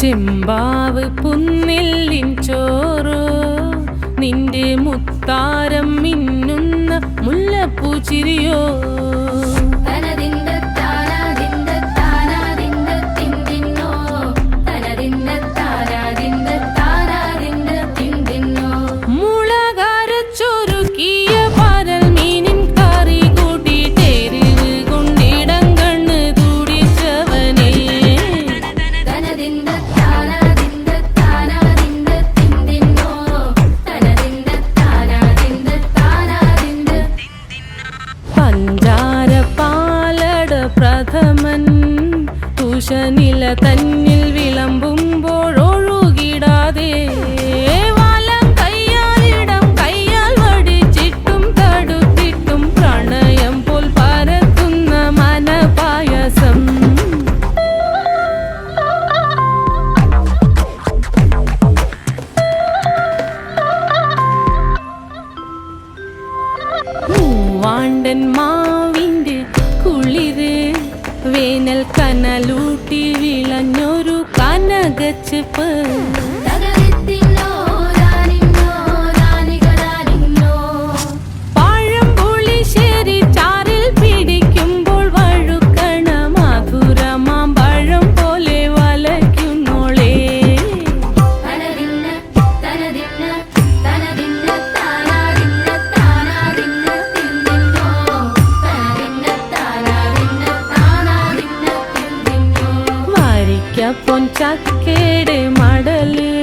ചെമ്പാവ് പുന്നെല്ലിൻ ചോറോ നിന്റെ മുത്താരം മിന്നുന്ന മുല്ലപ്പൂച്ചിരിയോ പ്രഥമൻ തുഷനില തന്നിൽ വിളമ്പുമ്പോഴൊഴുകിടാതെ വലം കയ്യാലിടം കയ്യാൽ വടിച്ചിട്ടും തടുത്തിട്ടും പ്രണയം പോൽ പരത്തുന്ന മനപായസം മൂവാണ്ടൻ മാവിൻ്റെ കുളിര് വേനൽ കനലൂട്ടി വിളഞ്ഞൊരു കനകച്ചെപ്പ് പഴംപുളിശ്ശേരി ചാറിൽ പിടിക്കുമ്പോൾ വഴുക്കണ മധുരമാം പഴം പോലെ വലയ്ക്കുന്നോളേ പൊൻചക്കയുടെ മടല്